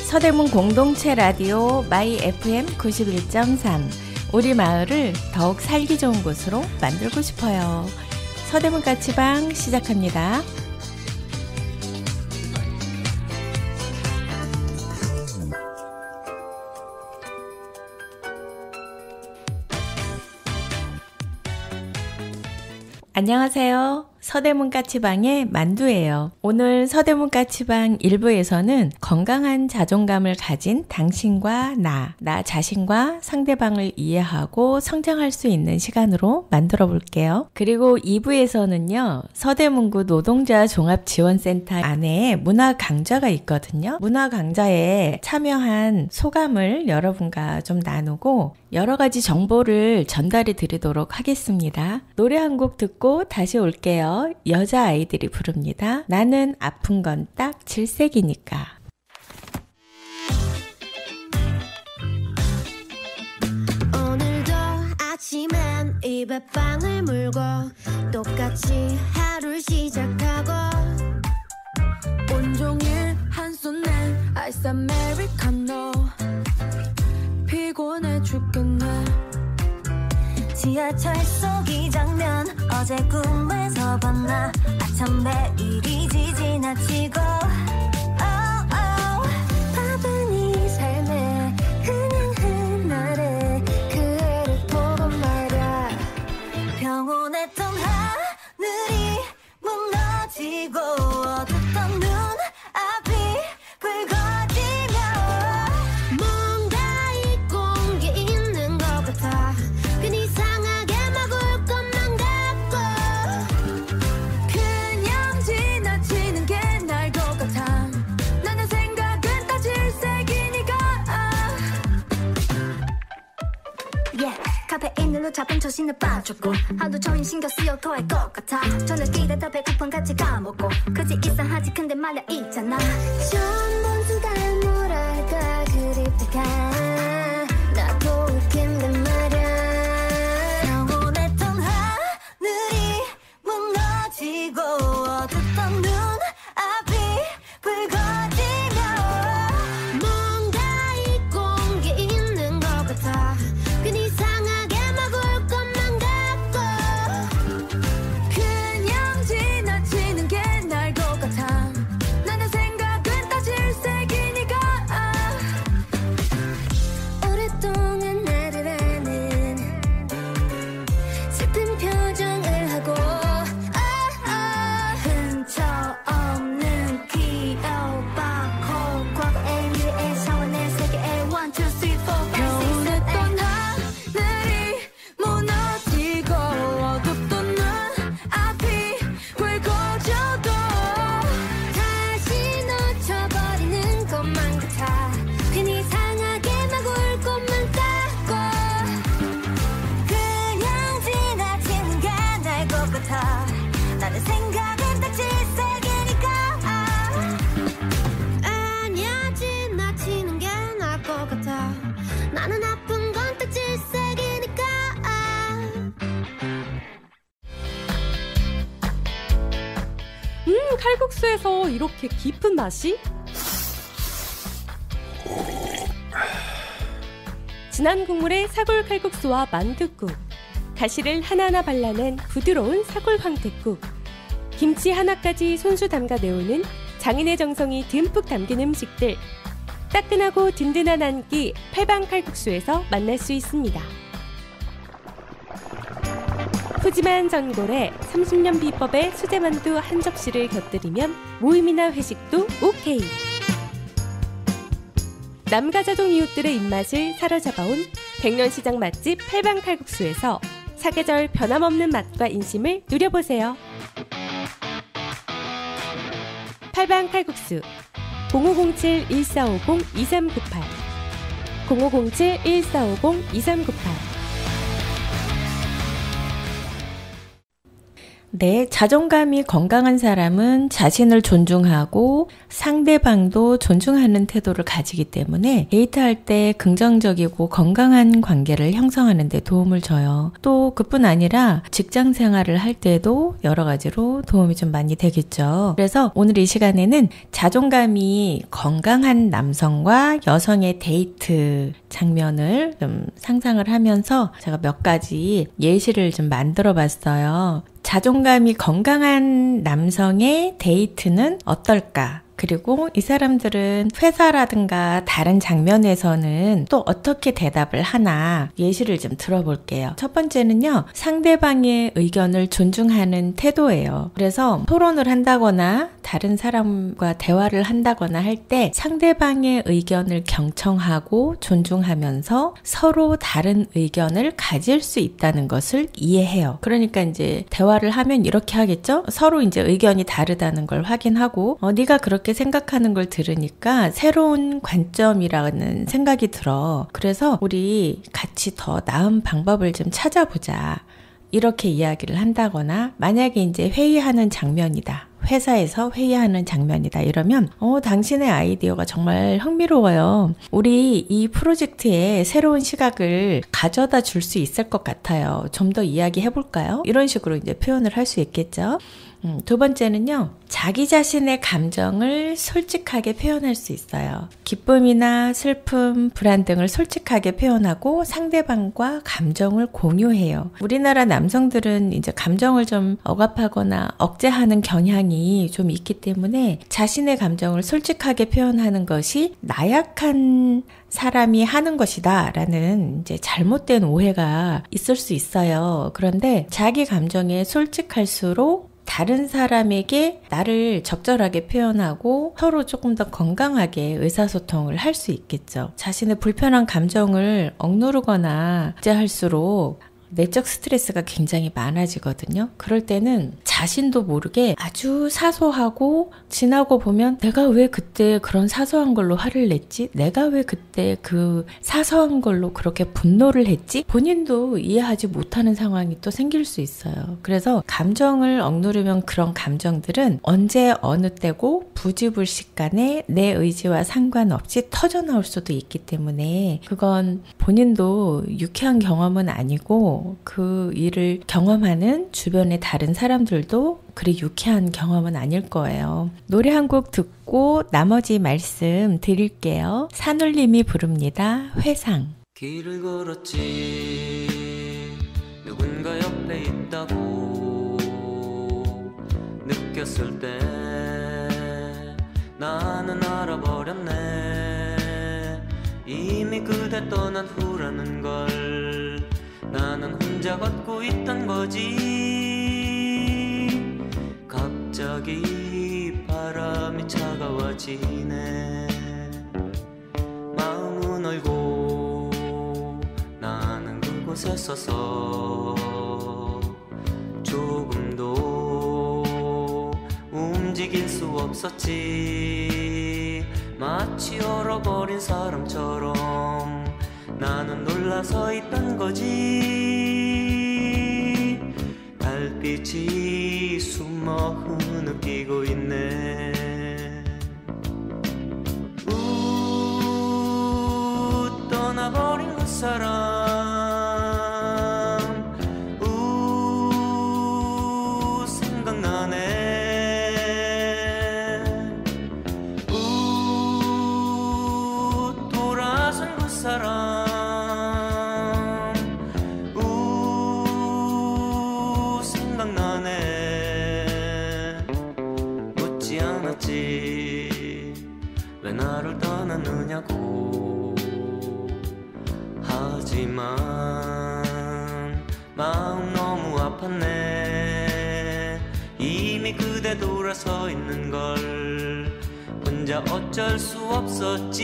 서대문 공동체 라디오 마이 FM 91.3. 우리 마을을 더욱 살기 좋은 곳으로 만들고 싶어요. 서대문 까치방 시작합니다. 안녕하세요. 서대문 까치방의 만두예요. 오늘 서대문 까치방 1부에서는 건강한 자존감을 가진 당신과 나 자신과 상대방을 이해하고 성장할 수 있는 시간으로 만들어 볼게요. 그리고 2부에서는요. 서대문구 노동자 종합지원센터 안에 문화 강좌가 있거든요. 문화 강좌에 참여한 소감을 여러분과 좀 나누고 여러 가지 정보를 전달해 드리도록 하겠습니다. 노래 한 곡 듣고 다시 올게요. 여자아이들이 부릅니다. 나는 아픈 건 딱 질색이니까. 오늘도 아침엔 입에 빵을 물고 똑같이 하루를 시작하고 온종일 한손에 아이스 아메리카노 피곤해 죽겠네. 지하철 속 이 장면 어제 꿈에서 봤나. 아참 매일이지 지나치고 바쁜 이 삶에 그냥 흔하래. 그 애를 보고 말야 평온했던 하늘이 무너지고 어둡던 눈앞이 붉어지며 뭔가 잊고 온 게 있는 것 같아. 괜히 이상하게 막 울 것만 같고 그냥 지나치는 게 나을 것 같아. 나는 생각은 다 질색이니까. 카페인으로 잡은 초신을 빠졌고 하도 종일 신경 쓰여 토할 것 같아. 저녁 일하다 배고픈 같이 까먹고 그지 이상하지 근데 말야 있잖아. 처음 본 순간 뭐랄까 그립다가 나도 웃긴데 말야. 평온했던 하늘이 무너지고 어둡던 눈앞이 붉어지며 뭔가 잊고 온 게 있는 것 같아. 괜히 이상하게 막 울 것만 같고 그냥 지나치는 게 나을 것 같아. 나는 생각은 다 질색이니까. 오랫동안 나를 아는 슬픈 표정을 하고 흠처 없는 기억받고 과거의 미래의 사원의 세계의 1, 2, 3, 4, 5, 6, 7, 8. 평온했던 하늘이 무너지고 어둡던 눈앞이 붉어져도 다시 놓쳐버리는 것만 같아. 괜히 이상하게 막 울 것만 같고 그냥 지나치는 게 나을 것 같아. 나는 생각은 다 질색이니까. 아니야 지나치는 게 나을 것 같아. 나는 아픈 건 딱 질색이니까. 칼국수에서 이렇게 깊은 맛이? 진한 국물의 사골 칼국수와 만둣국, 가시를 하나하나 발라낸 부드러운 사골 황태국, 김치 하나까지 손수 담가 내오는 장인의 정성이 듬뿍 담긴 음식들. 따끈하고 든든한 한 끼 팔방 칼국수에서 만날 수 있습니다. 푸짐한 전골에 30년 비법의 수제만두 한 접시를 곁들이면 모임이나 회식도 오케이. 남가자동 이웃들의 입맛을 사로잡아온 백년시장 맛집 팔방 칼국수에서 사계절 변함없는 맛과 인심을 누려보세요. 팔방 칼국수 0507-1450-2398 0507-1450-2398. 네, 자존감이 건강한 사람은 자신을 존중하고 상대방도 존중하는 태도를 가지기 때문에 데이트할 때 긍정적이고 건강한 관계를 형성하는 데 도움을 줘요. 또 그뿐 아니라 직장 생활을 할 때도 여러 가지로 도움이 좀 많이 되겠죠. 그래서 오늘 이 시간에는 자존감이 건강한 남성과 여성의 데이트 장면을 좀 상상을 하면서 제가 몇 가지 예시를 좀 만들어 봤어요. 자존감이 건강한 남성의 데이트는 어떨까? 그리고 이 사람들은 회사라든가 다른 장면에서는 또 어떻게 대답을 하나 예시를 좀 들어볼게요. 첫 번째는요, 상대방의 의견을 존중하는 태도예요. 그래서 토론을 한다거나 다른 사람과 대화를 한다거나 할 때 상대방의 의견을 경청하고 존중하면서 서로 다른 의견을 가질 수 있다는 것을 이해해요. 그러니까 이제 대화를 하면 이렇게 하겠죠? 서로 이제 의견이 다르다는 걸 확인하고 네가 그렇게 생각하는 걸 들으니까 새로운 관점이라는 생각이 들어. 그래서 우리 같이 더 나은 방법을 좀 찾아보자. 이렇게 이야기를 한다거나 만약에 이제 회의하는 장면이다. 회사에서 회의하는 장면이다. 이러면 당신의 아이디어가 정말 흥미로워요. 우리 이 프로젝트에 새로운 시각을 가져다 줄 수 있을 것 같아요. 좀 더 이야기해 볼까요? 이런 식으로 이제 표현을 할 수 있겠죠. 두 번째는요, 자기 자신의 감정을 솔직하게 표현할 수 있어요. 기쁨이나 슬픔, 불안 등을 솔직하게 표현하고 상대방과 감정을 공유해요. 우리나라 남성들은 이제 감정을 좀 억압하거나 억제하는 경향이 좀 있기 때문에 자신의 감정을 솔직하게 표현하는 것이 나약한 사람이 하는 것이다 라는 이제 잘못된 오해가 있을 수 있어요. 그런데 자기 감정에 솔직할수록 다른 사람에게 나를 적절하게 표현하고 서로 조금 더 건강하게 의사소통을 할 수 있겠죠. 자신의 불편한 감정을 억누르거나 억제할수록 내적 스트레스가 굉장히 많아지거든요. 그럴 때는 자신도 모르게 아주 사소하고 지나고 보면 내가 왜 그때 그런 사소한 걸로 화를 냈지? 내가 왜 그때 그 사소한 걸로 그렇게 분노를 했지? 본인도 이해하지 못하는 상황이 또 생길 수 있어요. 그래서 감정을 억누르면 그런 감정들은 언제 어느 때고 부지불식간에 내 의지와 상관없이 터져나올 수도 있기 때문에 그건 본인도 유쾌한 경험은 아니고 그 일을 경험하는 주변의 다른 사람들도 그리 유쾌한 경험은 아닐 거예요. 노래 한 곡 듣고 나머지 말씀 드릴게요. 산울림이 부릅니다. 회상. 길을 걸었지 누군가 옆에 있다고 느꼈을 때 나는 알아버렸네. 이미 그대 떠난 후라는 걸 나는 혼자 걷고 있던 거지. 갑자기 바람이 차가워지네. 마음은 얼고 나는 그곳에 서서 조금도 움직일 수 없었지. 마치 얼어버린 사람처럼 나는 놀라서 있던 거지. 달빛이 숨어 흐느끼고 있네. 떠나버린 그 사람 생각나네. 돌아선 그 사람 생각나네. 묻지 않았지 왜 나를 떠났느냐고. 하지만 마음 너무 아팠네. 이미 그대 돌아서 있는 걸 혼자 어쩔 수 없었지.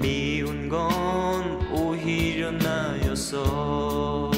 미운 건 오히려 나였어.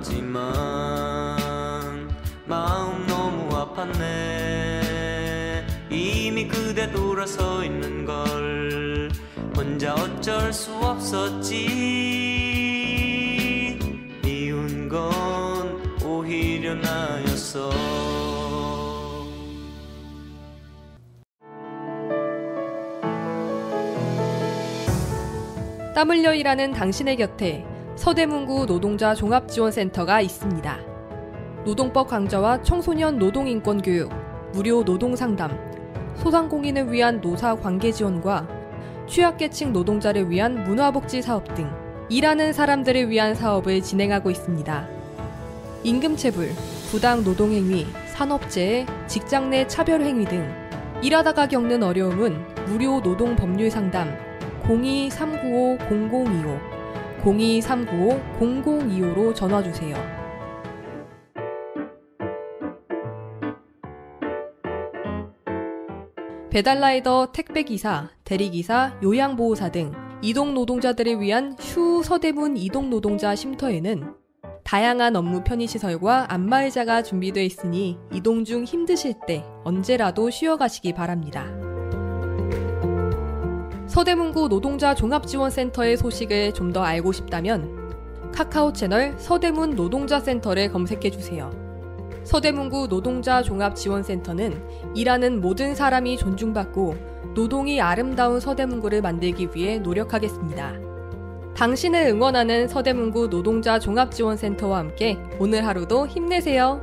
않았지만 마음 너무 아팠네. 이미 그대 돌아서 있는 걸 혼자 어쩔 수 없었지. 미운 건 오히려 나였어. 땀 흘려 일하는 당신의 곁에 서대문구 노동자 종합지원센터가 있습니다. 노동법 강좌와 청소년 노동인권 교육, 무료 노동상담, 소상공인을 위한 노사 관계 지원과 취약계층 노동자를 위한 문화복지 사업 등 일하는 사람들을 위한 사업을 진행하고 있습니다. 임금체불, 부당 노동행위, 산업재해, 직장 내 차별행위 등 일하다가 겪는 어려움은 무료 노동법률 상담 02-395-0025, 02-395-0025로 전화주세요. 배달라이더, 택배기사, 대리기사, 요양보호사 등 이동노동자들을 위한 슈 서대문 이동노동자 쉼터에는 다양한 업무 편의시설과 안마의자가 준비되어 있으니 이동 중 힘드실 때 언제라도 쉬어가시기 바랍니다. 서대문구 노동자 종합지원센터의 소식을 좀 더 알고 싶다면 카카오 채널 서대문 노동자센터를 검색해주세요. 서대문구 노동자 종합지원센터는 일하는 모든 사람이 존중받고 노동이 아름다운 서대문구를 만들기 위해 노력하겠습니다. 당신을 응원하는 서대문구 노동자 종합지원센터와 함께 오늘 하루도 힘내세요.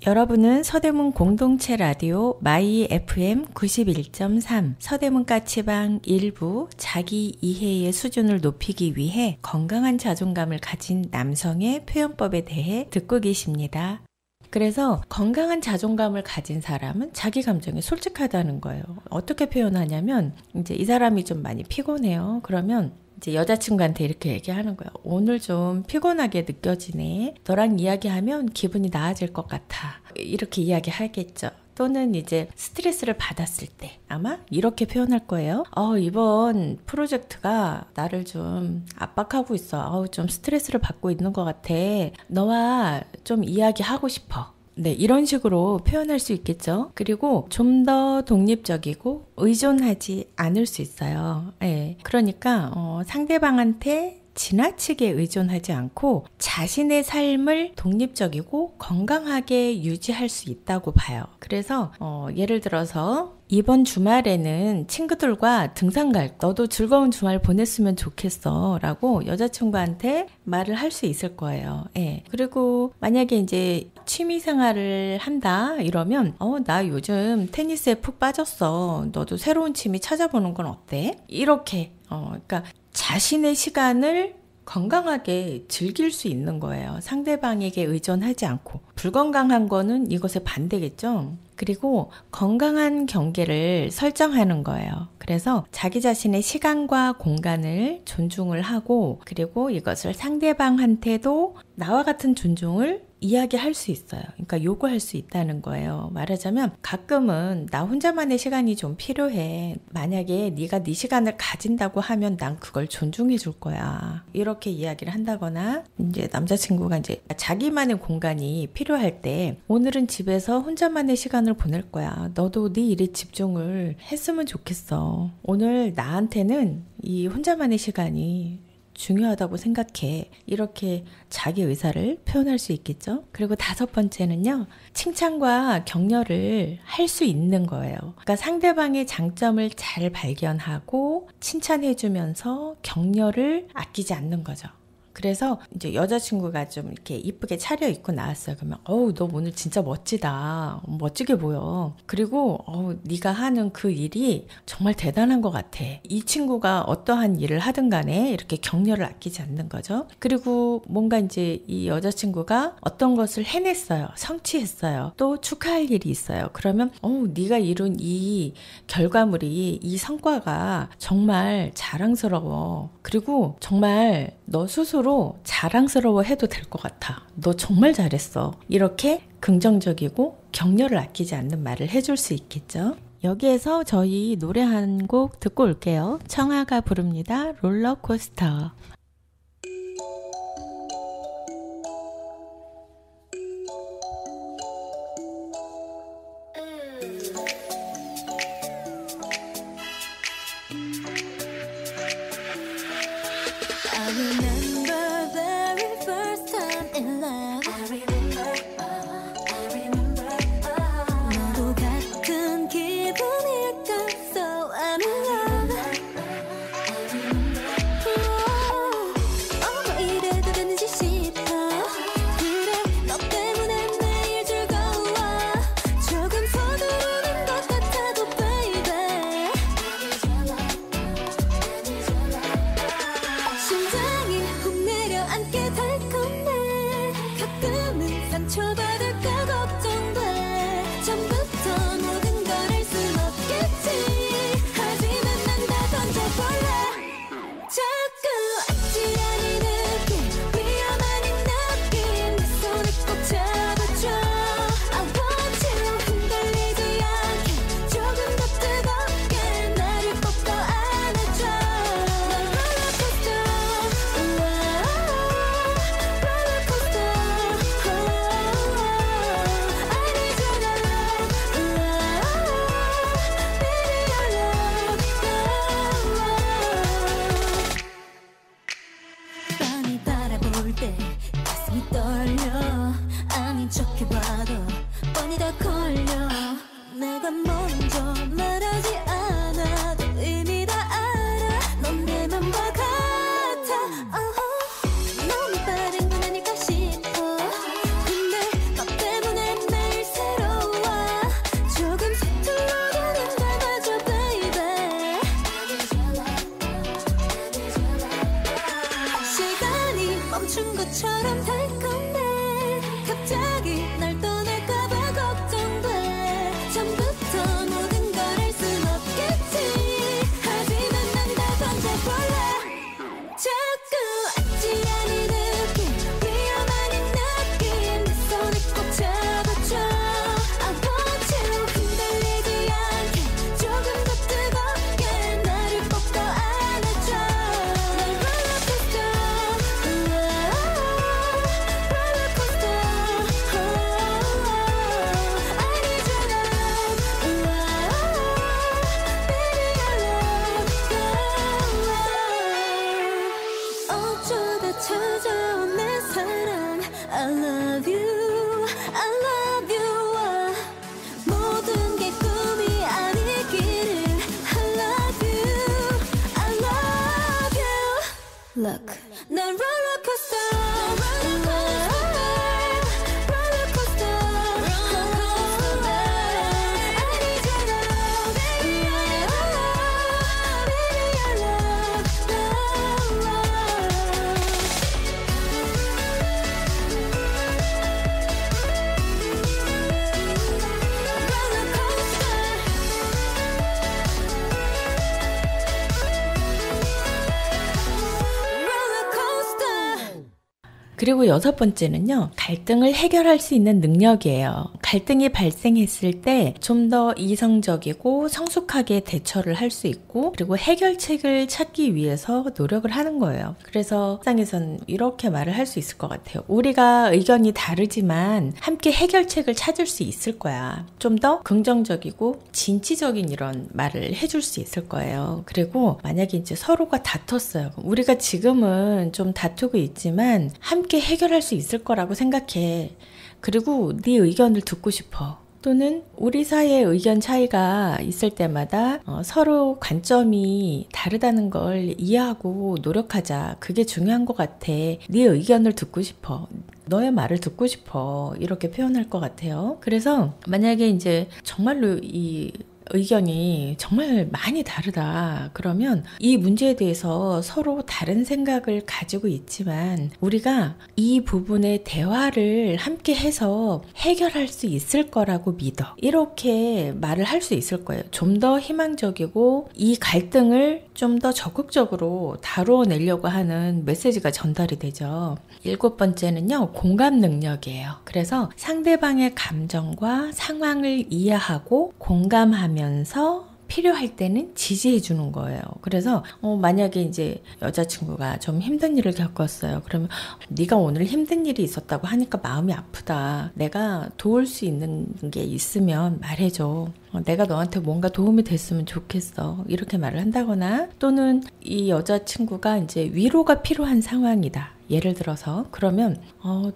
여러분은 서대문 공동체 라디오 마이 FM 91.3 서대문 까치방 일부 자기 이해의 수준을 높이기 위해 건강한 자존감을 가진 남성의 표현법에 대해 듣고 계십니다. 그래서 건강한 자존감을 가진 사람은 자기 감정에 솔직하다는 거예요. 어떻게 표현하냐면 이제 이 사람이 좀 많이 피곤해요. 그러면 이제 여자친구한테 이렇게 얘기하는 거야. 오늘 좀 피곤하게 느껴지네. 너랑 이야기하면 기분이 나아질 것 같아. 이렇게 이야기하겠죠. 또는 이제 스트레스를 받았을 때 아마 이렇게 표현할 거예요. 이번 프로젝트가 나를 좀 압박하고 있어. 좀 스트레스를 받고 있는 것 같아. 너와 좀 이야기하고 싶어. 네, 이런 식으로 표현할 수 있겠죠. 그리고 좀 더 독립적이고 의존하지 않을 수 있어요. 네, 그러니까 상대방한테 지나치게 의존하지 않고 자신의 삶을 독립적이고 건강하게 유지할 수 있다고 봐요. 그래서 예를 들어서 이번 주말에는 친구들과 등산 갈, 너도 즐거운 주말 보냈으면 좋겠어 라고 여자친구한테 말을 할 수 있을 거예요. 예. 그리고 만약에 이제 취미생활을 한다 이러면 나 요즘 테니스에 푹 빠졌어. 너도 새로운 취미 찾아보는 건 어때? 이렇게 그러니까 자신의 시간을 건강하게 즐길 수 있는 거예요. 상대방에게 의존하지 않고. 불건강한 거는 이것의 반대겠죠. 그리고 건강한 경계를 설정하는 거예요. 그래서 자기 자신의 시간과 공간을 존중을 하고 그리고 이것을 상대방한테도 나와 같은 존중을 이야기할 수 있어요. 그러니까 요구할 수 있다는 거예요. 말하자면 가끔은 나 혼자만의 시간이 좀 필요해. 만약에 네가 네 시간을 가진다고 하면 난 그걸 존중해 줄 거야. 이렇게 이야기를 한다거나 이제 남자친구가 이제 자기만의 공간이 필요할 때 오늘은 집에서 혼자만의 시간을 보낼 거야. 너도 네 일에 집중을 했으면 좋겠어. 오늘 나한테는 이 혼자만의 시간이 중요하다고 생각해. 이렇게 자기 의사를 표현할 수 있겠죠. 그리고 5번째는요. 칭찬과 격려를 할 수 있는 거예요. 그러니까 상대방의 장점을 잘 발견하고 칭찬해주면서 격려를 아끼지 않는 거죠. 그래서 이제 여자친구가 좀 이렇게 이쁘게 차려입고 나왔어요. 그러면 너 오늘 진짜 멋지다. 멋지게 보여. 그리고 네가 하는 그 일이 정말 대단한 것 같아. 이 친구가 어떠한 일을 하든 간에 이렇게 격려를 아끼지 않는 거죠. 그리고 뭔가 이제 이 여자친구가 어떤 것을 해냈어요. 성취했어요. 또 축하할 일이 있어요. 그러면 네가 이룬 이 결과물이 이 성과가 정말 자랑스러워. 그리고 정말 너 스스로 자랑스러워 해도 될 것 같아. 너 정말 잘했어. 이렇게 긍정적이고 격려를 아끼지 않는 말을 해줄 수 있겠죠. 여기에서 저희 노래 한 곡 듣고 올게요. 청아가 부릅니다. 롤러코스터. remember very first time in love. 너도 같은 기분일까? So I'm in love. 어머 이래도 되는지 싶어. 그래 너 때문에 매일 즐거워. 조금 서두르는 것 같아도 baby. 심장이 훅 내려앉게 달콤해. 가끔은 상처받을까 걱정돼. 처음부터 모든 걸 알 순 없겠지. 하지만 난 다 던져볼래. 자꾸 아찔한 이 느낌, 위험한 이 느낌. 내 손을 꼭 잡아줘. I want you. 흔들리지 않게 조금 더 뜨겁게 나를 꼭 더 안아줘. 난 롤러코스터, 롤러코스터. I need your love, baby your love. 뻔히 바라볼 때 가슴이 떨려. 아닌 척해봐도 뻔히 다 걸려. 내가 먼저 말하지 않아도 이미 다 알아. 넌 내 맘과 같아. 너무 빠른 건 아닐까 싶어. 근데 너 때문에 매일 새로워. 조금 서툴러도 난 잡아줘 baby. 시간이 멈춘 것처럼 달콤해. 갑자기 날 떠날까봐 걱정돼. 처음부터 모든 걸 알 순 없겠지. 하지만 난 다 던져볼래. 자꾸 아찔한 이 느낌, 위험한 이 느낌. 내 손을 꼭 잡아줘. I want you. 흔들리지 않게 조금 더 뜨겁게 나를 꼭 더 안아줘. 난 롤러코스터, 롤러코스터. I need your love, baby your love. 어쩌다 찾아온 내 사랑. I love you, I love you. 모든 게 꿈이 아니기를. I love you, I love you. Look, 난 롤러코스터, 롤러코스터. I need your love, baby your 그리고 6번째는요, 갈등을 해결할 수 있는 능력이에요. 갈등이 발생했을 때 좀 더 이성적이고 성숙하게 대처를 할 수 있고, 그리고 해결책을 찾기 위해서 노력을 하는 거예요. 그래서 상에선 이렇게 말을 할 수 있을 것 같아요. 우리가 의견이 다르지만 함께 해결책을 찾을 수 있을 거야. 좀 더 긍정적이고 진취적인 이런 말을 해줄 수 있을 거예요. 그리고 만약에 이제 서로가 다퉜어요. 우리가 지금은 좀 다투고 있지만 함께 해결할 수 있을 거라고 생각해. 그리고 네 의견을 듣고 싶어. 또는 우리 사이의 의견 차이가 있을 때마다 서로 관점이 다르다는 걸 이해하고 노력하자. 그게 중요한 것 같아. 네 의견을 듣고 싶어. 너의 말을 듣고 싶어. 이렇게 표현할 것 같아요. 그래서 만약에 이제 정말로 이 의견이 정말 많이 다르다. 그러면 이 문제에 대해서 서로 다른 생각을 가지고 있지만 우리가 이 부분의 대화를 함께 해서 해결할 수 있을 거라고 믿어. 이렇게 말을 할 수 있을 거예요. 좀 더 희망적이고 이 갈등을 좀 더 적극적으로 다루어내려고 하는 메시지가 전달이 되죠. 7번째는요, 공감 능력이에요. 그래서 상대방의 감정과 상황을 이해하고 공감하면서 필요할 때는 지지해 주는 거예요. 그래서 만약에 이제 여자친구가 좀 힘든 일을 겪었어요. 그러면 네가 오늘 힘든 일이 있었다고 하니까 마음이 아프다. 내가 도울 수 있는 게 있으면 말해줘. 내가 너한테 뭔가 도움이 됐으면 좋겠어. 이렇게 말을 한다거나, 또는 이 여자친구가 이제 위로가 필요한 상황이다. 예를 들어서 그러면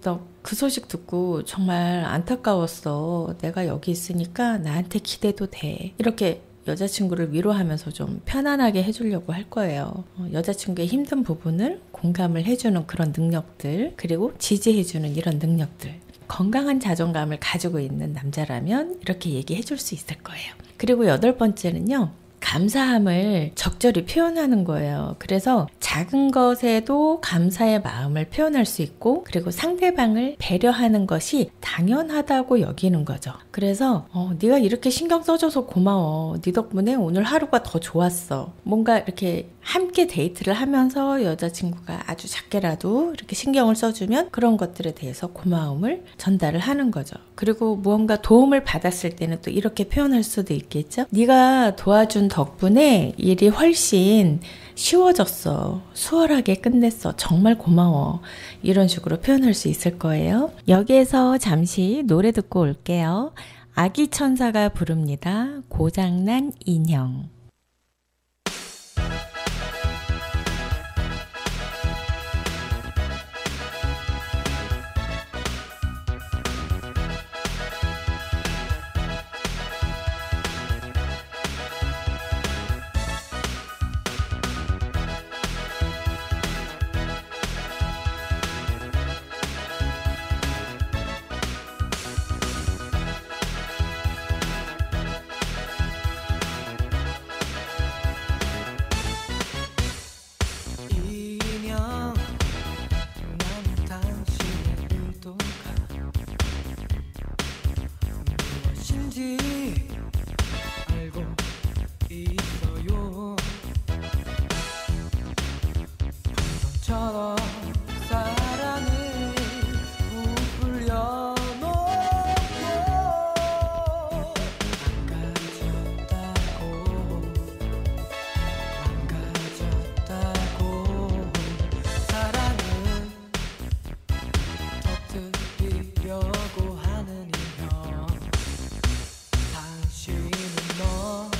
나 그 소식 듣고 정말 안타까웠어. 내가 여기 있으니까 나한테 기대도 돼. 이렇게 여자친구를 위로하면서 좀 편안하게 해주려고 할 거예요. 여자친구의 힘든 부분을 공감을 해주는 그런 능력들, 그리고 지지해주는 이런 능력들. 건강한 자존감을 가지고 있는 남자라면 이렇게 얘기해 줄 수 있을 거예요. 그리고 8번째는요. 감사함을 적절히 표현하는 거예요. 그래서 작은 것에도 감사의 마음을 표현할 수 있고, 그리고 상대방을 배려하는 것이 당연하다고 여기는 거죠. 그래서 네가 이렇게 신경 써줘서 고마워. 네 덕분에 오늘 하루가 더 좋았어. 뭔가 이렇게 함께 데이트를 하면서 여자친구가 아주 작게라도 이렇게 신경을 써주면 그런 것들에 대해서 고마움을 전달을 하는 거죠. 그리고 무언가 도움을 받았을 때는 또 이렇게 표현할 수도 있겠죠. 네가 도와준 덕분에 일이 훨씬 쉬워졌어. 수월하게 끝냈어. 정말 고마워. 이런 식으로 표현할 수 있을 거예요. 여기에서 잠시 노래 듣고 올게요. 아기 천사가 부릅니다. 고장난 인형. 알고 있어요. 방금처럼 사랑을 부풀려 놓고 망가졌다고 사랑은 터뜨리려고 하는 인형. 당신은 너무해요.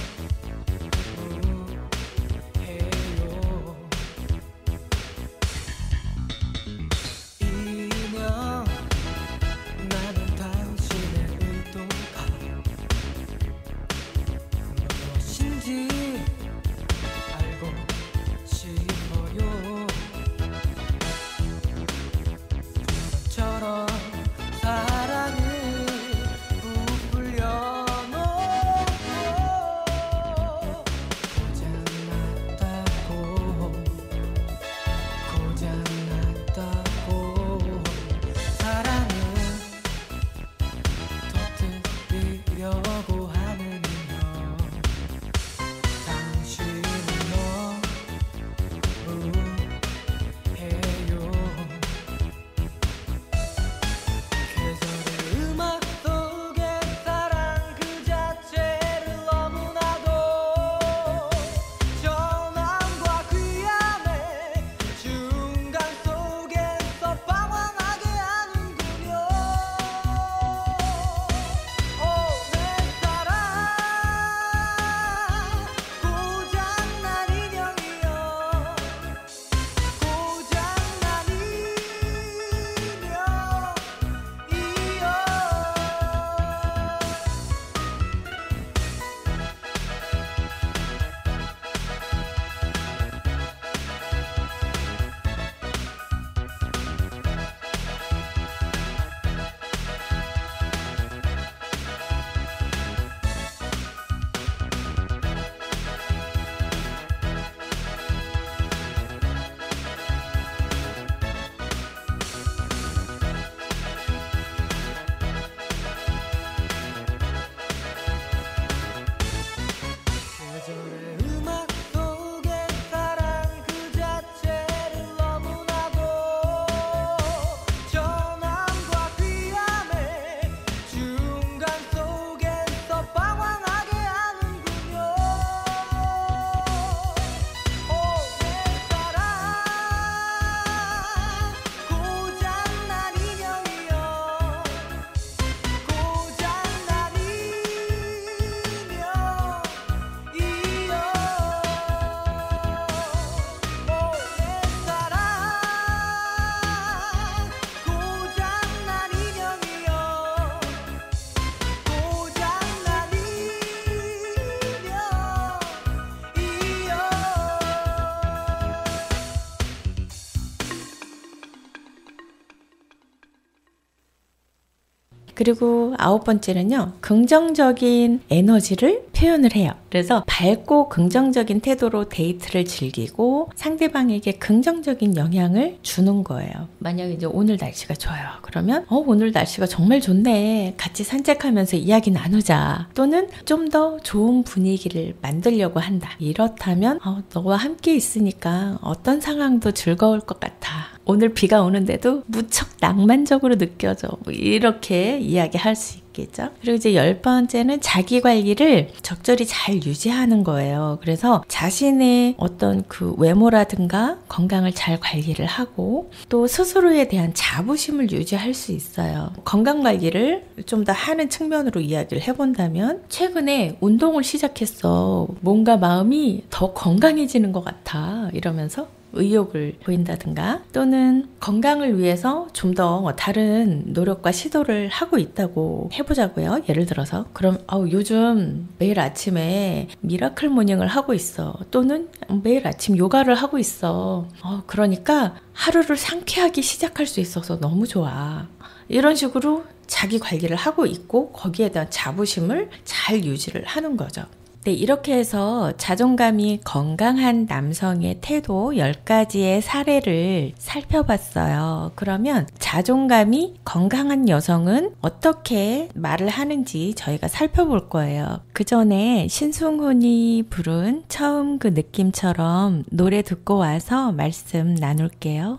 그리고 9번째는요. 긍정적인 에너지를 표현을 해요. 그래서 밝고 긍정적인 태도로 데이트를 즐기고 상대방에게 긍정적인 영향을 주는 거예요. 만약에 이제 오늘 날씨가 좋아요. 그러면 오늘 날씨가 정말 좋네. 같이 산책하면서 이야기 나누자. 또는 좀 더 좋은 분위기를 만들려고 한다. 이렇다면 너와 함께 있으니까 어떤 상황도 즐거울 것 같아. 오늘 비가 오는데도 무척 낭만적으로 느껴져. 뭐 이렇게 이야기할 수 있겠죠. 그리고 이제 10번째는 자기 관리를 적절히 잘 유지하는 거예요. 그래서 자신의 어떤 그 외모라든가 건강을 잘 관리를 하고 또 스스로에 대한 자부심을 유지할 수 있어요. 건강 관리를 좀 더 하는 측면으로 이야기를 해본다면 최근에 운동을 시작했어. 몸과 마음이 더 건강해지는 것 같아. 이러면서 의욕을 보인다든가 또는 건강을 위해서 좀 더 다른 노력과 시도를 하고 있다고 해보자고요. 예를 들어서 그럼 요즘 매일 아침에 미라클 모닝을 하고 있어. 또는 매일 아침 요가를 하고 있어. 그러니까 하루를 상쾌하게 시작할 수 있어서 너무 좋아. 이런 식으로 자기 관리를 하고 있고 거기에 대한 자부심을 잘 유지를 하는 거죠. 네, 이렇게 해서 자존감이 건강한 남성의 태도 10가지의 사례를 살펴봤어요. 그러면 자존감이 건강한 여성은 어떻게 말을 하는지 저희가 살펴볼 거예요. 그 전에 신승훈이 부른 처음 그 느낌처럼 노래 듣고 와서 말씀 나눌게요.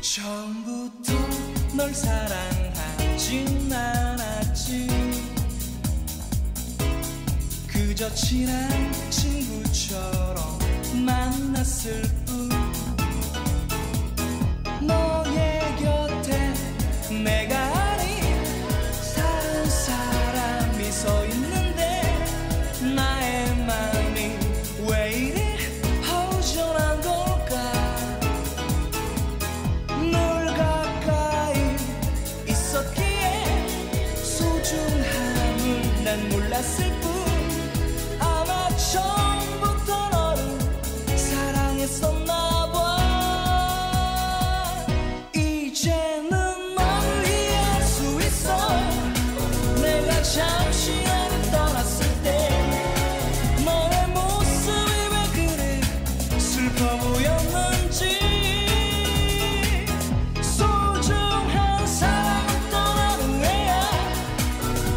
처음부터 널 사랑하진 않았지. 그저 친한 친구처럼 만났을 뿐. 너의 곁에 내가 아닌 다른 사람이 서 있는데 나의 마음이 왜 이리 허전한 걸까. 널 가까이 있었기에 소중함을 난 몰랐을 뿐. 아마 처음부터 너를 사랑했었나 봐. 이제는 너를 이해할 수 있어. 내가 잠시 너를 떠났을 때 너의 모습이 왜 그리 슬퍼 보였는지. 소중한 사랑을 떠난 후에야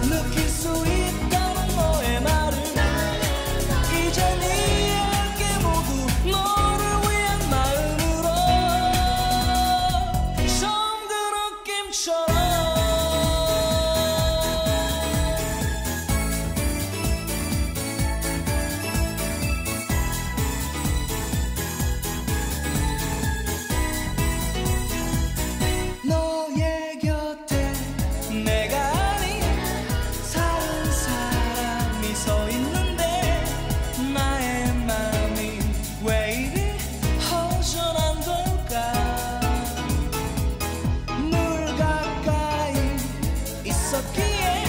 느낄 수 있다는 너의 말을. 이젠 이해할게 모두 너를 위한 마음으로. 처음 그 느낌처럼. 너의 곁에 내가 아닌 다른 사람이 서 있는데 나의 마음이 왜 이리 허전한 걸까. 늘 가까이 있었기에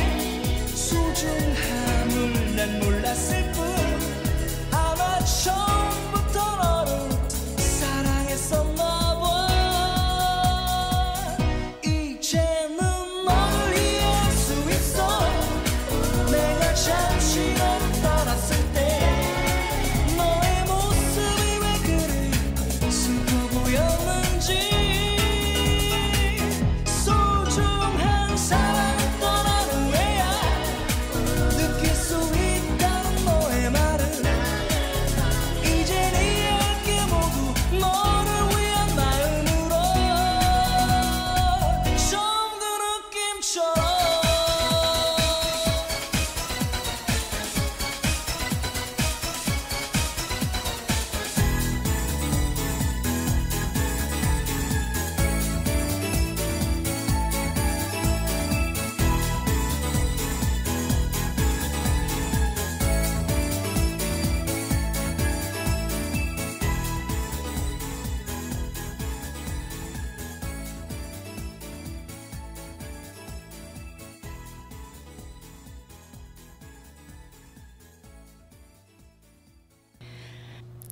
소중함을 난 몰랐을 뿐. 아마 처음부터 너를 사랑했었나 봐. 이제는 너를 이해할 수 있어. 내가 잠시 너를 떠났을 때 너의 모습이 왜 그리 슬퍼 보였는지. 소중한 사랑을 떠난 후에야 느낄 수 있다는 너의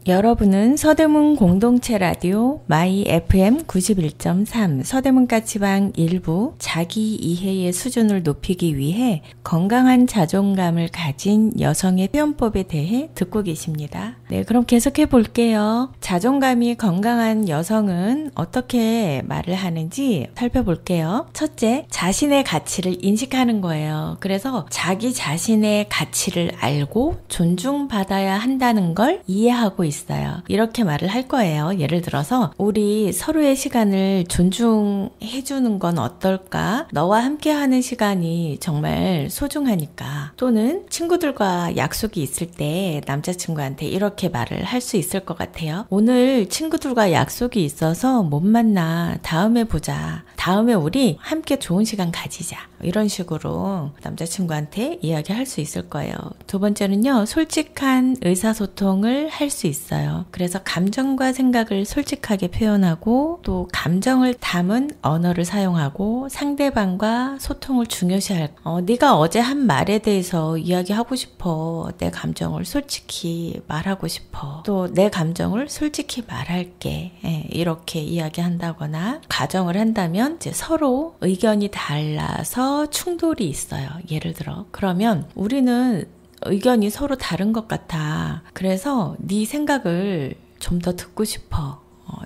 여러분은 서대문 공동체 라디오 마이 FM 91.3 서대문까치방 일부 자기 이해의 수준을 높이기 위해 건강한 자존감을 가진 여성의 표현법에 대해 듣고 계십니다. 네, 그럼 계속해 볼게요. 자존감이 건강한 여성은 어떻게 말을 하는지 살펴볼게요. 첫째, 자신의 가치를 인식하는 거예요. 그래서 자기 자신의 가치를 알고 존중받아야 한다는 걸 이해하고 있어요. 이렇게 말을 할 거예요. 예를 들어서 우리 서로의 시간을 존중해주는 건 어떨까? 너와 함께하는 시간이 정말 소중하니까. 또는 친구들과 약속이 있을 때 남자친구한테 이렇게 말을 할 수 있을 것 같아요. 오늘 친구들과 약속이 있어서 못 만나. 다음에 보자. 다음에 우리 함께 좋은 시간 가지자. 이런 식으로 남자친구한테 이야기할 수 있을 거예요. 두 번째는요, 솔직한 의사소통을 할 수 있어요. 그래서 감정과 생각을 솔직하게 표현하고 또 감정을 담은 언어를 사용하고 상대방과 소통을 중요시할. 네가 어제 한 말에 대해서 이야기하고 싶어. 내 감정을 솔직히 말하고 싶어. 또 내 감정을 솔직히 말할게. 이렇게 이야기한다거나 가정을 한다면 이제 서로 의견이 달라서 충돌이 있어요. 예를 들어. 그러면 우리는 의견이 서로 다른 것 같아. 그래서 네 생각을 좀 더 듣고 싶어.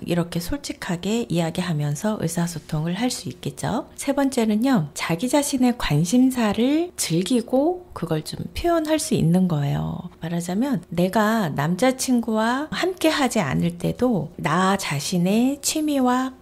이렇게 솔직하게 이야기하면서 의사소통을 할 수 있겠죠. 세 번째는요, 자기 자신의 관심사를 즐기고 그걸 좀 표현할 수 있는 거예요. 말하자면 내가 남자친구와 함께 하지 않을 때도 나 자신의 취미와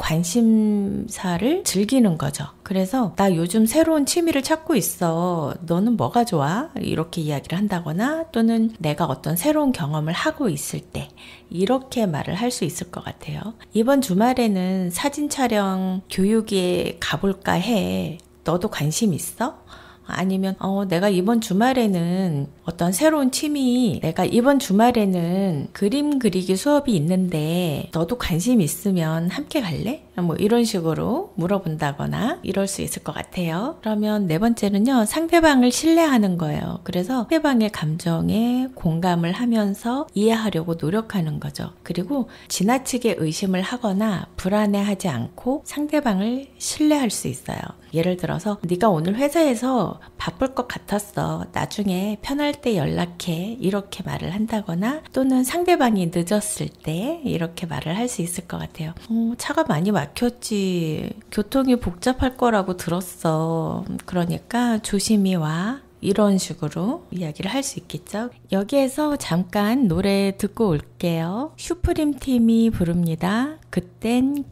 관심사를 즐기는 거죠. 그래서 나 요즘 새로운 취미를 찾고 있어. 너는 뭐가 좋아? 이렇게 이야기를 한다거나 또는 내가 어떤 새로운 경험을 하고 있을 때 이렇게 말을 할 수 있을 것 같아요. 이번 주말에는 사진 촬영 교육에 가볼까 해. 너도 관심 있어? 아니면 내가 이번 주말에는 어떤 새로운 취미, 내가 이번 주말에는 그림 그리기 수업이 있는데 너도 관심 있으면 함께 갈래? 뭐 이런 식으로 물어본다거나 이럴 수 있을 것 같아요. 그러면 네 번째는요, 상대방을 신뢰하는 거예요. 그래서 상대방의 감정에 공감을 하면서 이해하려고 노력하는 거죠. 그리고 지나치게 의심을 하거나 불안해하지 않고 상대방을 신뢰할 수 있어요. 예를 들어서 네가 오늘 회사에서 바쁠 것 같았어. 나중에 편할 때 연락해. 이렇게 말을 한다거나 또는 상대방이 늦었을 때 이렇게 말을 할 수 있을 것 같아요. 차가 많이 막혔지. 교통이 복잡할 거라고 들었어. 그러니까 조심히 와. 이런 식으로 이야기를 할 수 있겠죠. 여기에서 잠깐 노래 듣고 올게요. 슈프림 팀이 부릅니다. 그땐.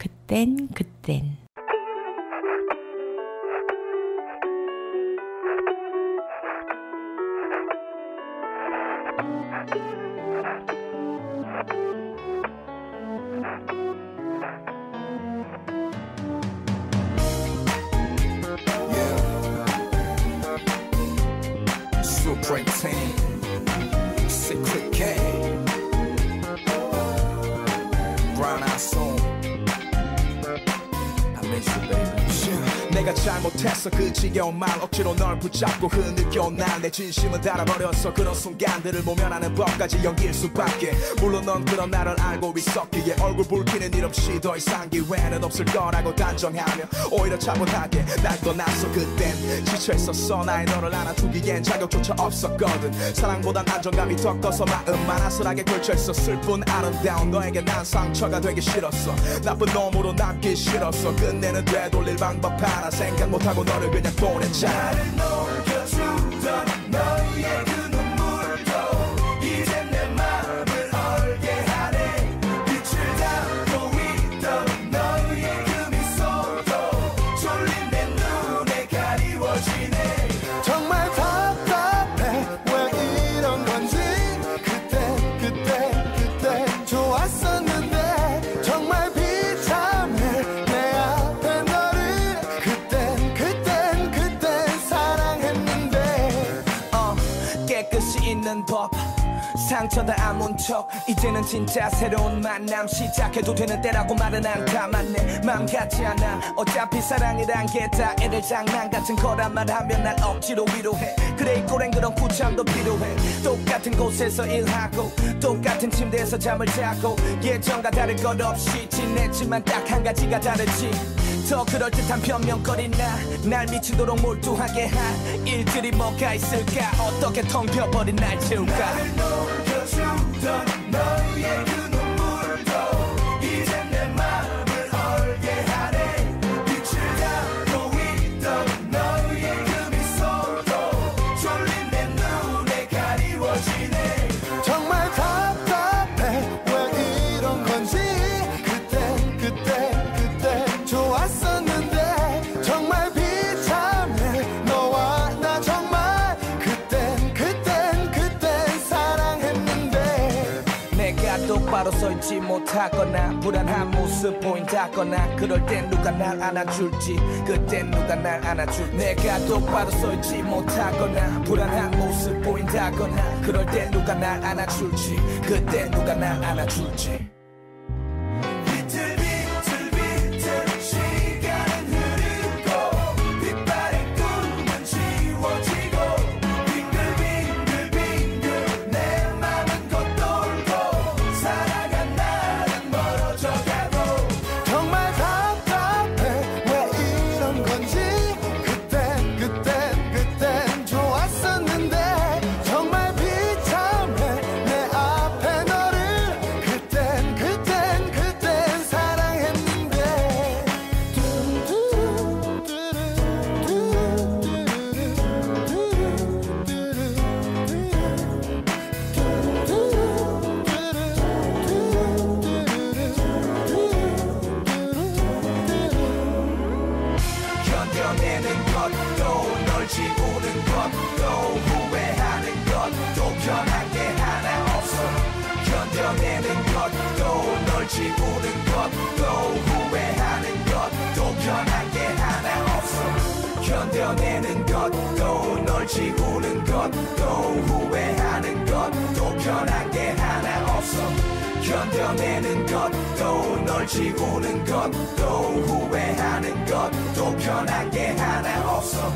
Supreme Team, Secret K, Brown Eyed Soul. I miss you, baby. 내가 잘못했어. 그 지겨운 말 억지로 널 붙잡고 흐느껴 난 내 진심은 닳아버렸어. 그런 순간들을 모면하는 법까지 연기일 수밖에. 물론 넌 그런 나를 알고 있었기에 얼굴 붉히는 일 없이 더 이상 기회는 없을 거라고 단정하며 오히려 차분하게 날 떠났어. 그땐 지쳐있었어. 나의 너를 안아주기엔 자격조차 없었거든. 사랑보단 안정감이 더 커서 마음만 아슬하게 걸쳐있었을 뿐 아름다운 너에게 난 상처가 되기 싫었어. 나쁜 놈으로 남기 싫었어. 끝내는 되돌릴 방법 하나 생각 못하고 너를 그냥 보냈잖아. 나를 녹여주던 너의 그 눈물도 이젠 내 마음을 얼게 하네. 빛을 담고 있던 너의 그 미소도 졸린 내 눈에 가리워지네. 정말 답답해. 왜 이런 건지. 그때 좋았었는데 정말 비참해. 내 앞에 너를 그땐 사랑했는데. 깨끗이 있는 법 상처 다 아문 척 이제는 진짜 새로운 만남 시작해도 되는 때라고 말은 않다만 내 맘 같지 않아 어차피 사랑이란 게 다 애들 장난 같은 거란 말하면 날 억지로 위로해 그래 이 꼴엔 그런 구참도 필요해 똑같은 곳에서 일하고 똑같은 침대에서 잠을 자고 예전과 다를 것 없이 지냈지만 딱 한 가지가 다르지 더 그럴듯한 변명거리나 날 미치도록 몰두하게 한 일들이 뭐가 있을까 어떻게 텅 비어버린 날 채울까 나를 녹여주던 너의 그 눈물도 이젠 내 마음을 얼게 하네 빛을 담고 있던 너의 그 미소도 졸린 내 눈에 가리워지네 정말 답답해 왜 이런 건지 그땐 좋았었는데 정말 비참해 너와 나 정말 그땐 사랑했는데 내가 똑바로 서있지 못하거나 불안한 모습 보인다거나 그럴 땐 누가 날 안아줄지 그땐 누가 날 안아줄지 내가 똑바로 서있지 못하거나 불안한 모습 보인다거나 그럴 땐 누가 날 안아줄지 그땐 누가 날 안아줄지 견뎌내는 것도 널 지우는 것도 후회하는 것도 변한 게 하나 없어 견뎌내는 것도 널 지우는 것도 후회하는 것도 변한 게 하나 없어 견뎌내는 것도 널 지우는 것도 후회하는 것도 변한 게 하나 없어 견뎌내는 것도 널 지우는 것도 후회하는 것도 변한 게 하나 없어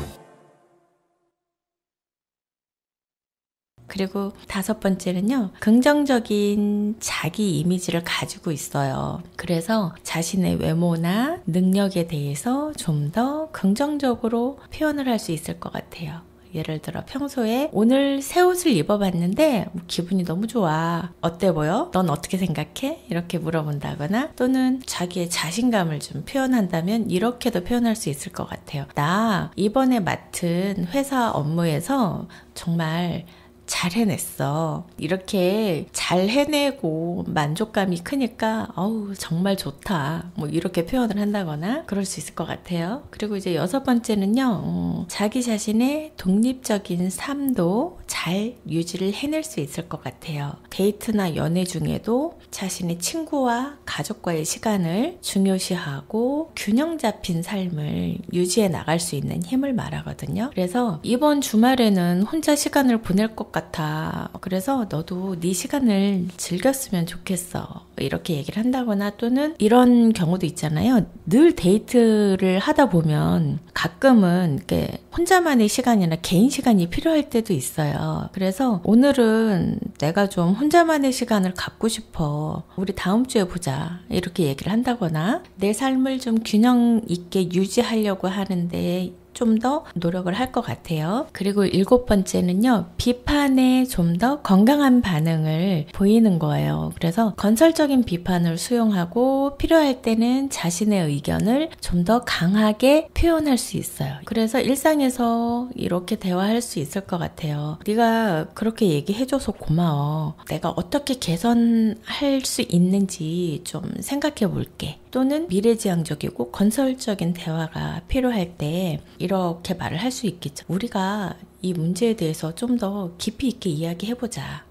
그리고 5번째는요, 긍정적인 자기 이미지를 가지고 있어요. 그래서 자신의 외모나 능력에 대해서 좀 더 긍정적으로 표현을 할 수 있을 것 같아요. 예를 들어 평소에 오늘 새 옷을 입어봤는데 기분이 너무 좋아. 어때 보여? 넌 어떻게 생각해? 이렇게 물어본다거나 또는 자기의 자신감을 좀 표현한다면 이렇게도 표현할 수 있을 것 같아요. 나 이번에 맡은 회사 업무에서 정말 잘 해냈어. 이렇게 잘 해내고 만족감이 크니까 어우 정말 좋다. 뭐 이렇게 표현을 한다거나 그럴 수 있을 것 같아요. 그리고 이제 6번째는요. 자기 자신의 독립적인 삶도 잘 유지를 해낼 수 있을 것 같아요. 데이트나 연애 중에도 자신의 친구와 가족과의 시간을 중요시하고 균형 잡힌 삶을 유지해 나갈 수 있는 힘을 말하거든요. 그래서 이번 주말에는 혼자 시간을 보낼 것 같아. 그래서 너도 네 시간을 즐겼으면 좋겠어. 이렇게 얘기를 한다거나 또는 이런 경우도 있잖아요. 늘 데이트를 하다 보면 가끔은 이렇게 혼자만의 시간이나 개인 시간이 필요할 때도 있어요. 그래서 오늘은 내가 좀 혼자만의 시간을 갖고 싶어. 우리 다음 주에 보자. 이렇게 얘기를 한다거나 내 삶을 좀 균형 있게 유지하려고 하는데 좀 더 노력을 할 것 같아요. 그리고 7번째는요. 비판에 좀 더 건강한 반응을 보이는 거예요. 그래서 건설적인 비판을 수용하고 필요할 때는 자신의 의견을 좀 더 강하게 표현할 수 있어요. 그래서 일상에서 이렇게 대화할 수 있을 것 같아요. 네가 그렇게 얘기해줘서 고마워. 내가 어떻게 개선할 수 있는지 좀 생각해 볼게. 또는 미래지향적이고 건설적인 대화가 필요할 때 이렇게 말을 할 수 있겠죠. 우리가 이 문제에 대해서 좀 더 깊이 있게 이야기해보자.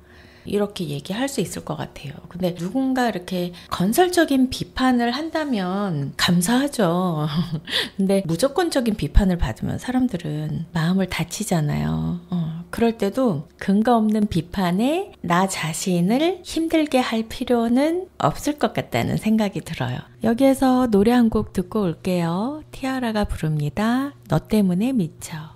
이렇게 얘기할 수 있을 것 같아요. 근데 누군가 이렇게 건설적인 비판을 한다면 감사하죠. 근데 무조건적인 비판을 받으면 사람들은 마음을 다치잖아요. 그럴 때도 근거 없는 비판에 나 자신을 힘들게 할 필요는 없을 것 같다는 생각이 들어요. 여기에서 노래 한 곡 듣고 올게요. 티아라가 부릅니다. 너 때문에 미쳐.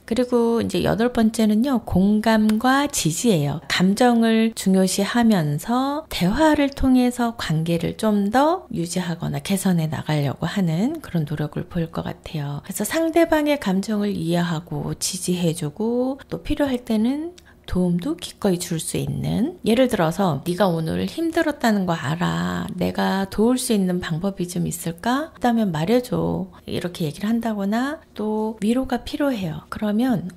그리고 이제 8번째는요, 공감과 지지예요. 감정을 중요시하면서 대화를 통해서 관계를 좀 더 유지하거나 개선해 나가려고 하는 그런 노력을 보일 것 같아요. 그래서 상대방의 감정을 이해하고 지지해주고 또 필요할 때는 도움도 기꺼이 줄 수 있는, 예를 들어서 네가 오늘 힘들었다는 거 알아. 내가 도울 수 있는 방법이 좀 있을까? 그다면 말해줘. 이렇게 얘기를 한다거나 또 위로가 필요해요. 그러면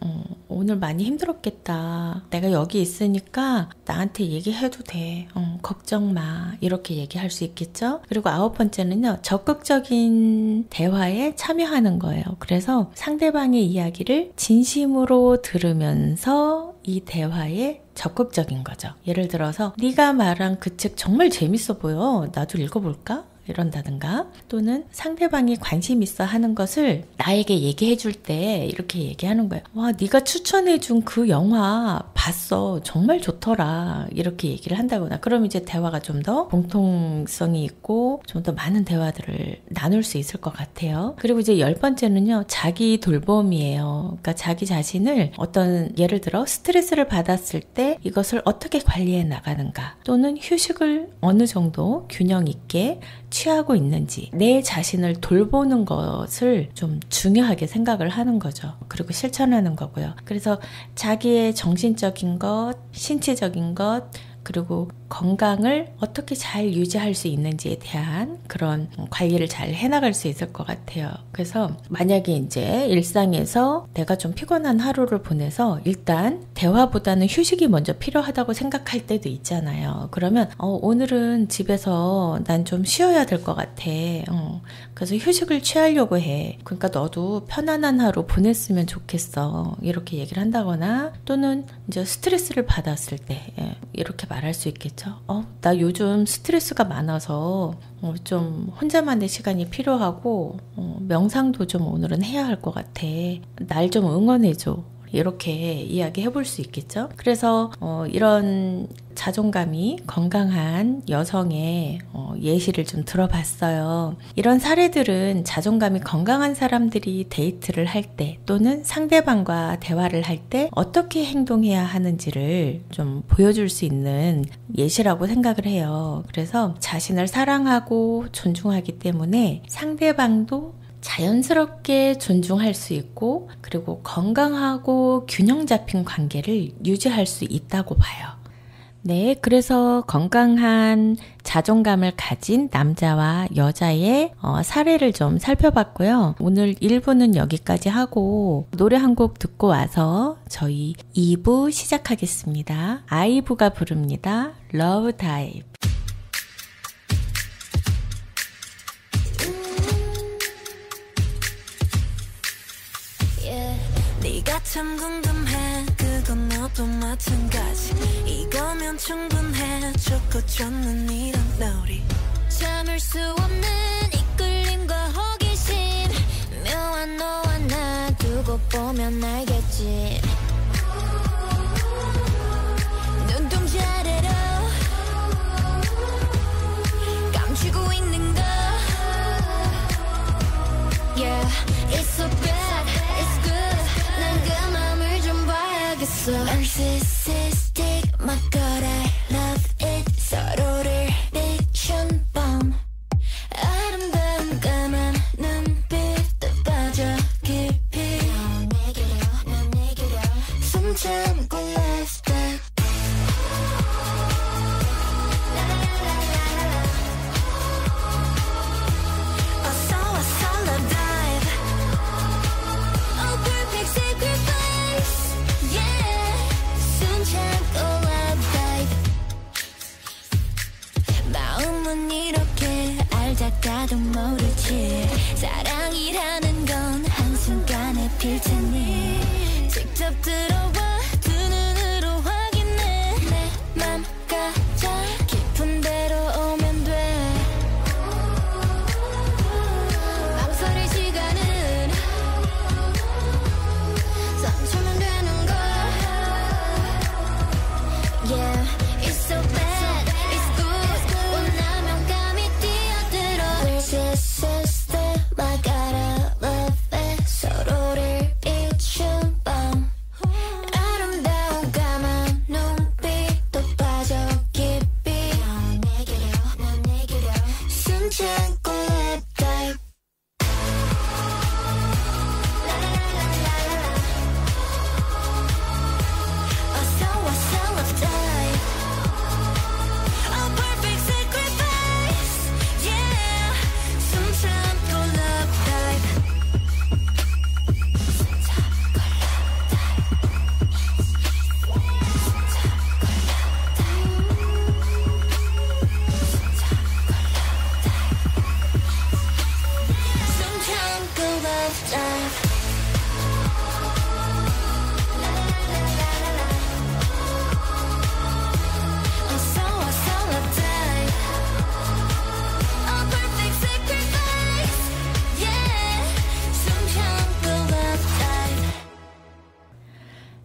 오늘 많이 힘들었겠다. 내가 여기 있으니까 나한테 얘기해도 돼. 걱정 마. 이렇게 얘기할 수 있겠죠? 그리고 9번째는요. 적극적인 대화에 참여하는 거예요. 그래서 상대방의 이야기를 진심으로 들으면서 이 대화에 적극적인 거죠. 예를 들어서 네가 말한 그 책 정말 재밌어 보여. 나도 읽어볼까? 이런다든가, 또는 상대방이 관심 있어 하는 것을 나에게 얘기해 줄 때 이렇게 얘기하는 거예요. 와, 네가 추천해 준 그 영화 봤어. 정말 좋더라. 이렇게 얘기를 한다거나, 그럼 이제 대화가 좀 더 공통성이 있고 좀 더 많은 대화들을 나눌 수 있을 것 같아요. 그리고 이제 10번째는요, 자기 돌봄이에요. 그러니까 자기 자신을 어떤, 예를 들어 스트레스를 받았을 때 이것을 어떻게 관리해 나가는가, 또는 휴식을 어느 정도 균형 있게 취하고 있는지, 내 자신을 돌보는 것을 좀 중요하게 생각을 하는 거죠. 그리고 실천하는 거고요. 그래서 자기의 정신적인 정신적인 것, 신체적인 것, 그리고 건강을 어떻게 잘 유지할 수 있는지에 대한 그런 관리를 잘 해나갈 수 있을 것 같아요. 그래서 만약에 이제 일상에서 내가 좀 피곤한 하루를 보내서 일단 대화보다는 휴식이 먼저 필요하다고 생각할 때도 있잖아요. 그러면 오늘은 집에서 난 좀 쉬어야 될 것 같아. 그래서 휴식을 취하려고 해. 그러니까 너도 편안한 하루 보냈으면 좋겠어. 이렇게 얘기를 한다거나 또는 이제 스트레스를 받았을 때 이렇게 말할 수 있겠죠. 나 요즘 스트레스가 많아서 좀 혼자만의 시간이 필요하고 명상도 좀 오늘은 해야 할 것 같아. 날 좀 응원해줘. 이렇게 이야기해 볼 수 있겠죠. 그래서 이런 자존감이 건강한 여성의 예시를 좀 들어봤어요. 이런 사례들은 자존감이 건강한 사람들이 데이트를 할 때 또는 상대방과 대화를 할 때 어떻게 행동해야 하는지를 좀 보여줄 수 있는 예시라고 생각을 해요. 그래서 자신을 사랑하고 존중하기 때문에 상대방도 자연스럽게 존중할 수 있고 그리고 건강하고 균형 잡힌 관계를 유지할 수 있다고 봐요. 네, 그래서 건강한 자존감을 가진 남자와 여자의 사례를 좀 살펴봤고요. 오늘 1부는 여기까지 하고 노래 한 곡 듣고 와서 저희 2부 시작하겠습니다. 아이브가 부릅니다. Love Type. 네가 참 궁금해 그건 너도 마찬가지 이거면 충분해 좋고 좋는 이런 놀이 참을 수 없는 이끌림과 호기심 묘한 너와 나 두고 보면 알겠지 눈동자 아래로 감추고 있는 거 Yeah, it's so bad, it's good 난 그 맘을 좀 봐야겠어 Narcissistic, my god I love it 서로를 비춘 밤 아름다운 까만 눈빛도 빠져 깊이 넌 내게로 숨 참고 last step 어서 love dive Oh perfect sacrifice Yeah 숨 참고 love dive 마음은 이렇게 알다가도 모르지 사랑이라는 건 한순간에 필 테니 직접 들어와 두 눈으로 확인해 내 맘 가장 깊은 데로 오면 돼 망설일 시간은 삼초면 되는 걸 Yeah, it's so bad, it's good 원하면 감이 뛰어들어 Narcissistic, my god I love it 서로를 비춘 밤 아름다운 까만 눈빛도 빠져 깊이 넌 내게로 숨 참고 lap dive 어서 love dive A perfect sacrifice Yeah 숨 참고 love dive 숨 참고 love dive 어서 love dive A perfect sacrifice Yeah 숨 참고 love dive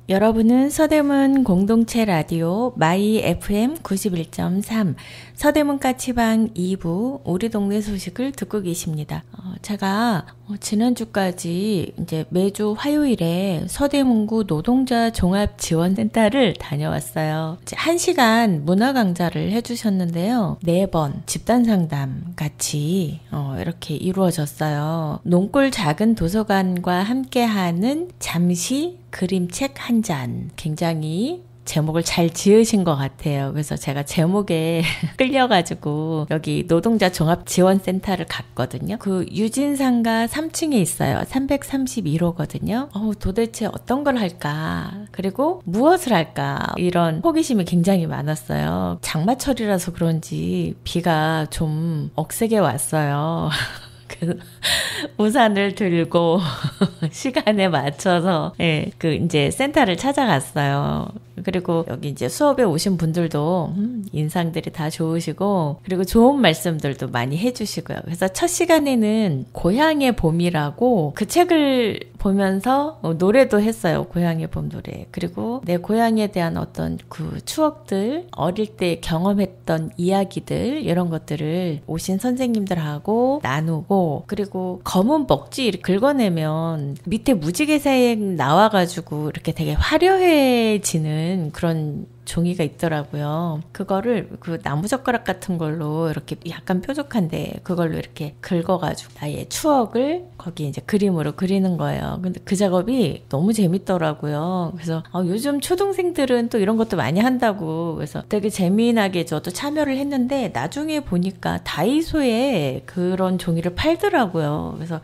여러분은 서대문 공동체 라디오 마이 FM 91.3 서대문 까치방 2부 우리 동네 소식을 듣고 계십니다. 제가 지난주까지 이제 매주 화요일에 서대문구 노동자 종합지원센터를 다녀왔어요. 이제 1시간 문화 강좌를 해주셨는데요. 4번 집단 상담 같이 이렇게 이루어졌어요. 농골 작은 도서관과 함께하는 잠시 그림책 한 잔 굉장히 제목을 잘 지으신 것 같아요. 그래서 제가 제목에 끌려가지고 여기 노동자 종합지원센터를 갔거든요. 그 유진상가 3층에 있어요. 331호거든요. 도대체 어떤 걸 할까? 그리고 무엇을 할까? 이런 호기심이 굉장히 많았어요. 장마철이라서 그런지 비가 좀 억세게 왔어요. 그래서 우산을 들고 시간에 맞춰서 그 이제 센터를 찾아갔어요. 그리고 여기 이제 수업에 오신 분들도 인상들이 다 좋으시고 그리고 좋은 말씀들도 많이 해주시고요. 그래서 첫 시간에는 고향의 봄이라고 그 책을 보면서 노래도 했어요. 고향의 봄 노래. 그리고 내 고향에 대한 어떤 그 추억들, 어릴 때 경험했던 이야기들 이런 것들을 오신 선생님들하고 나누고 그리고 검은 먹지 이렇게 긁어내면 밑에 무지개색 나와가지고 이렇게 되게 화려해지는 그런 종이가 있더라고요. 그거를 그 나무젓가락 같은 걸로 이렇게 약간 뾰족한데 그걸로 이렇게 긁어가지고 나의 추억을 거기에 이제 그림으로 그리는 거예요. 근데 그 작업이 너무 재밌더라고요. 그래서 요즘 초등생들은 또 이런 것도 많이 한다고 그래서 되게 재미나게 저도 참여를 했는데 나중에 보니까 다이소에 그런 종이를 팔더라고요. 그래서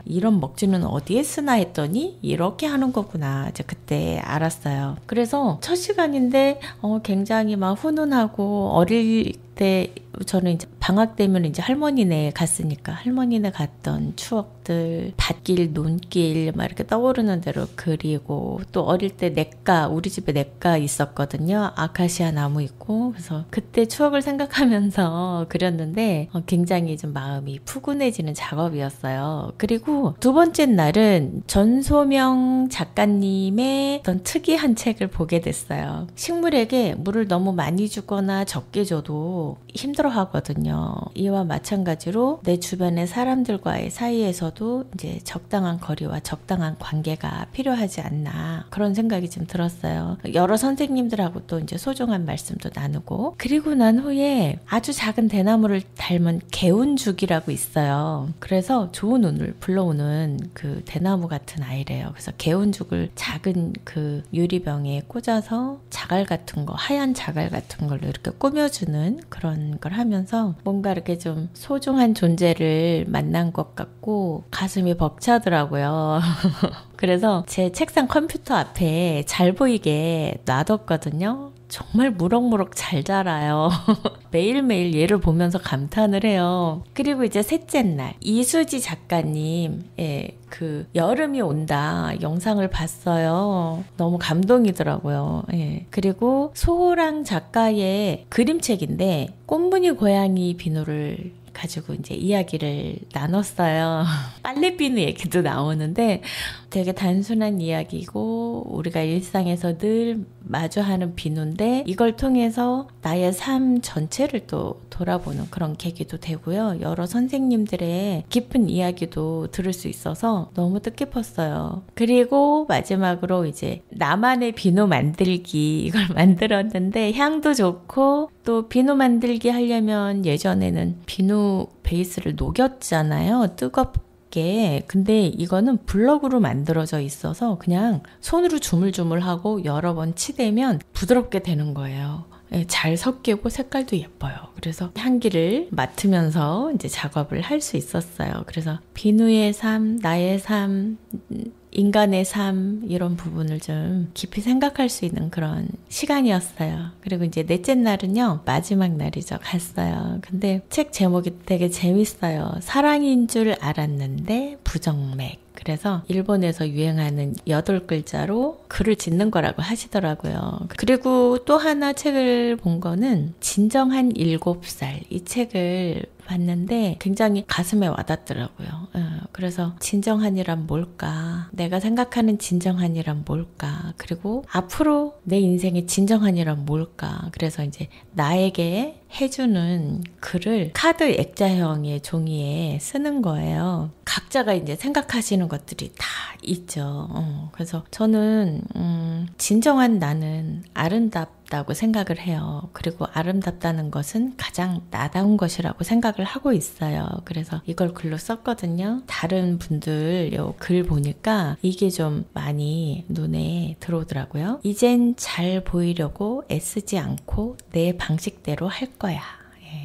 이런 먹지는 어디에 쓰나 했더니 이렇게 하는 거구나. 이제 그때 알았어요. 그래서 첫 시간인데 굉장히 막 훈훈하고 어릴 때 저는 이제 방학 되면 이제 할머니네 갔으니까 할머니네 갔던 추억들, 밭길, 논길 막 이렇게 떠오르는 대로 그리고 또 어릴 때 냇가, 우리 집에 냇가 있었거든요. 아카시아 나무 있고 그래서 그때 추억을 생각하면서 그렸는데 굉장히 좀 마음이 푸근해지는 작업이었어요. 그리고 두 번째 날은 전소명 작가님의 어떤 특이한 책을 보게 됐어요. 식물에게 물을 너무 많이 주거나 적게 줘도 힘들어 하거든요. 이와 마찬가지로 내 주변의 사람들과의 사이에서도 이제 적당한 거리와 적당한 관계가 필요하지 않나 그런 생각이 좀 들었어요. 여러 선생님들하고 또 이제 소중한 말씀도 나누고 그리고 난 후에 아주 작은 대나무를 닮은 개운죽이라고 있어요. 그래서 좋은 운을 불러오는 그 대나무 같은 아이래요. 그래서 개운죽을 작은 그 유리병에 꽂아서 자갈 같은 거, 하얀 자갈 같은 걸로 이렇게 꾸며주는 그런 걸 하면서 뭔가 이렇게 좀 소중한 존재를 만난 것 같고 가슴이 벅차더라고요. 그래서 제 책상 컴퓨터 앞에 잘 보이게 놔뒀거든요. 정말 무럭무럭 잘 자라요. 매일매일 얘를 보면서 감탄을 해요. 그리고 이제 셋째 날 이수지 작가님의 그 여름이 온다 영상을 봤어요. 너무 감동이더라고요. 그리고 소호랑 작가의 그림책인데 꽃무늬 고양이 비누를 가지고 이제 이야기를 나눴어요. 빨래비누 얘기도 나오는데 되게 단순한 이야기고 우리가 일상에서 늘 마주하는 비누인데 이걸 통해서 나의 삶 전체를 또 돌아보는 그런 계기도 되고요. 여러 선생님들의 깊은 이야기도 들을 수 있어서 너무 뜻깊었어요. 그리고 마지막으로 이제 나만의 비누 만들기 이걸 만들었는데 향도 좋고 또 비누 만들기 하려면 예전에는 비누 베이스를 녹였잖아요. 근데 이거는 블럭으로 만들어져 있어서 그냥 손으로 주물주물하고 여러 번 치대면 부드럽게 되는 거예요. 잘 섞이고 색깔도 예뻐요. 그래서 향기를 맡으면서 이제 작업을 할 수 있었어요. 그래서 비누의 삶, 나의 삶, 인간의 삶 이런 부분을 좀 깊이 생각할 수 있는 그런 시간이었어요. 그리고 이제 넷째 날은요. 마지막 날이죠. 갔어요. 근데 책 제목이 되게 재밌어요. 사랑인 줄 알았는데 부정맥. 그래서 일본에서 유행하는 8글자로 글을 짓는 거라고 하시더라고요. 그리고 또 하나 책을 본 거는 진정한 7살 이 책을 봤는데 굉장히 가슴에 와닿더라고요. 그래서 진정한이란 뭘까? 내가 생각하는 진정한이란 뭘까? 그리고 앞으로 내 인생의 진정한이란 뭘까? 그래서 이제 나에게 해주는 글을 카드 액자형의 종이에 쓰는 거예요. 각자가 이제 생각하시는 것들이 다 있죠. 그래서 저는 진정한 나는 아름답다고 생각을 해요. 그리고 아름답다는 것은 가장 나다운 것이라고 생각을 하고 있어요. 그래서 이걸 글로 썼거든요. 다른 분들 글 보니까 이게 좀 많이 눈에 들어오더라고요. 이젠 잘 보이려고 애쓰지 않고 내 방식대로 할 거야.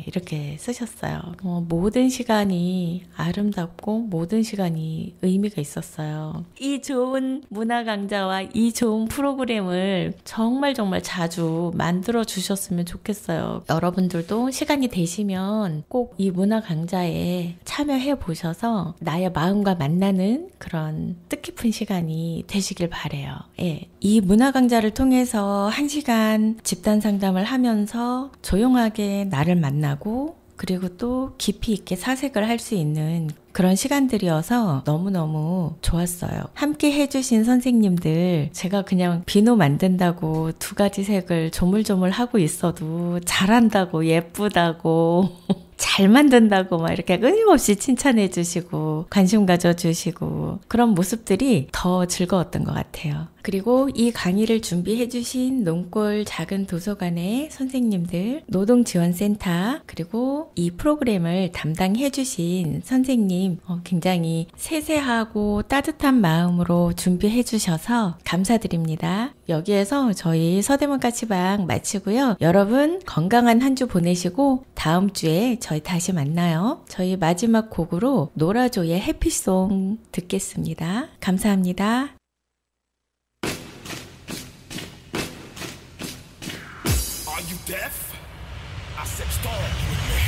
이렇게 쓰셨어요. 모든 시간이 아름답고 모든 시간이 의미가 있었어요. 이 좋은 문화 강좌와 이 좋은 프로그램을 정말 자주 만들어 주셨으면 좋겠어요. 여러분들도 시간이 되시면 꼭 이 문화 강좌에 참여해 보셔서 나의 마음과 만나는 그런 뜻깊은 시간이 되시길 바래요. 예. 이 문화 강좌를 통해서 1시간 집단 상담을 하면서 조용하게 나를 만나고 그리고 또 깊이 있게 사색을 할 수 있는 그런 시간들이어서 너무너무 좋았어요. 함께 해주신 선생님들, 제가 그냥 비누 만든다고 2가지 색을 조물조물 하고 있어도 잘한다고, 예쁘다고 잘 만든다고 막 이렇게 끊임없이 칭찬해 주시고 관심 가져주시고 그런 모습들이 더 즐거웠던 것 같아요. 그리고 이 강의를 준비해 주신 농골 작은 도서관의 선생님들, 노동지원센터, 그리고 이 프로그램을 담당해 주신 선생님 굉장히 세세하고 따뜻한 마음으로 준비해 주셔서 감사드립니다. 여기에서 저희 서대문까치방 마치고요. 여러분 건강한 한 주 보내시고 다음 주에 저희 다시 만나요. 저희 마지막 곡으로 노라조의 해피송 듣겠습니다. 감사합니다. Are you deaf? I said start with me.